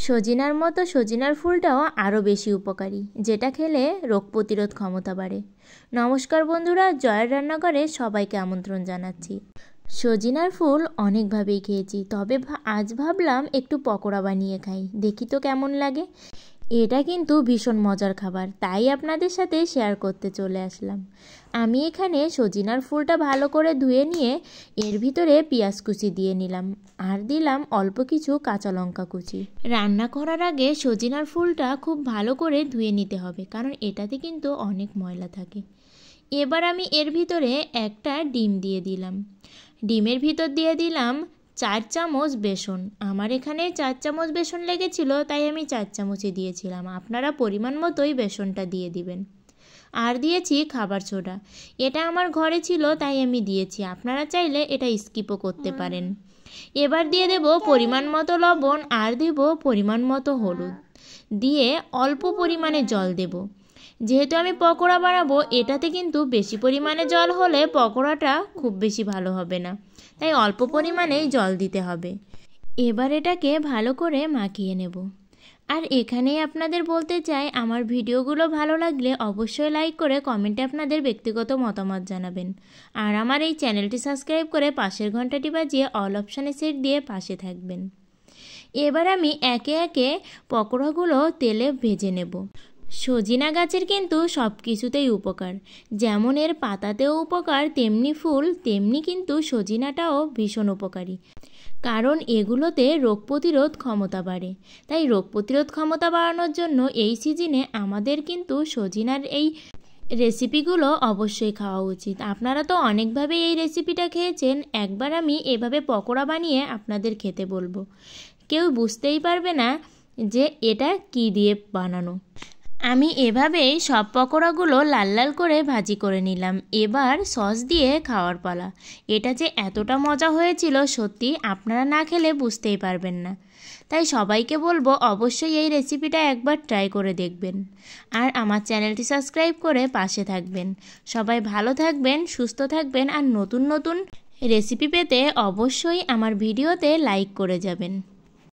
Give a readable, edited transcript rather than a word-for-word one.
সজিনার মতো সজিনার ফুলটাও আরও বেশি উপকারী, যেটা খেলে রোগ প্রতিরোধ ক্ষমতা বাড়ে। নমস্কার বন্ধুরা, জয়ের রান্নাঘরে সবাইকে আমন্ত্রণ জানাচ্ছি। সজিনার ফুল অনেকভাবেই খেয়েছি, তবে আজ ভাবলাম একটু পকোড়া বানিয়ে খাই, দেখি তো কেমন লাগে। এটা কিন্তু ভীষণ মজার খাবার, তাই আপনাদের সাথে শেয়ার করতে চলে আসলাম। আমি এখানে সজিনার ফুলটা ভালো করে ধুয়ে নিয়ে এর ভিতরে পেঁয়াজ কুচি দিয়ে নিলাম, আর দিলাম অল্প কিছু কাঁচা লঙ্কা কুচি। রান্না করার আগে সজিনার ফুলটা খুব ভালো করে ধুয়ে নিতে হবে, কারণ এটাতে কিন্তু অনেক ময়লা থাকে। এবার আমি এর ভিতরে একটা ডিম দিয়ে দিলাম। ডিমের ভিতর দিয়ে দিলাম 4 চামচ বেসন। আমার এখানে 4 চামচ বেসন লেগেছিল, তাই আমি 4 চামচই দিয়েছিলাম। আপনারা পরিমাণ মতোই বেসনটা দিয়ে দিবেন। আর দিয়েছি খাবার সোডা, এটা আমার ঘরে ছিল তাই আমি দিয়েছি, আপনারা চাইলে এটা স্কিপও করতে পারেন। এবার দিয়ে দেব পরিমাণ মতো লবণ, আর দেব পরিমাণ মতো হলুদ, দিয়ে অল্প পরিমাণে জল দেব। যেহেতু আমি পকোড়া বানাবো, এটাতে কিন্তু বেশি পরিমাণে জল হলে পকোড়াটা খুব বেশি ভালো হবে না, তাই অল্প পরিমাণেই জল দিতে হবে। এবার এটাকে ভালো করে মাখিয়ে নেব। আর এখানেই আপনাদের বলতে চাই, আমার ভিডিওগুলো ভালো লাগলে অবশ্যই লাইক করে কমেন্টে আপনাদের ব্যক্তিগত মতামত জানাবেন। আর আমার এই চ্যানেলটি সাবস্ক্রাইব করে পাশের ঘন্টাটি বাজিয়ে অল অপশানে সেট দিয়ে পাশে থাকবেন। এবার আমি একে একে পকোড়াগুলো তেলে ভেজে নেব। সজিনা গাছের কিন্তু সব কিছুতেই উপকার, যেমন এর পাতাতেও উপকার, তেমনি ফুল, তেমনি কিন্তু সজিনাটাও ভীষণ উপকারী, কারণ এগুলোতে রোগ প্রতিরোধ ক্ষমতা বাড়ে। তাই রোগ প্রতিরোধ ক্ষমতা বাড়ানোর জন্য এই সিজনে আমাদের কিন্তু সজিনার এই রেসিপিগুলো অবশ্যই খাওয়া উচিত। আপনারা তো অনেকভাবে এই রেসিপিটা খেয়েছেন, একবার আমি এভাবে পকোড়া বানিয়ে আপনাদের খেতে বলবো, কেউ বুঝতেই পারবে না যে এটা কি দিয়ে বানানো। আমি এভাবেই সব পকোড়াগুলো লাল লাল করে ভাজি করে নিলাম। এবার সস দিয়ে খাওয়ার পালা। এটা যে এতটা মজা হয়েছিল, সত্যি আপনারা না খেলে বুঝতেই পারবেন না। তাই সবাইকে বলবো অবশ্যই এই রেসিপিটা একবার ট্রাই করে দেখবেন। আর আমার চ্যানেলটি সাবস্ক্রাইব করে পাশে থাকবেন। সবাই ভালো থাকবেন, সুস্থ থাকবেন, আর নতুন নতুন রেসিপি পেতে অবশ্যই আমার ভিডিওতে লাইক করে যাবেন।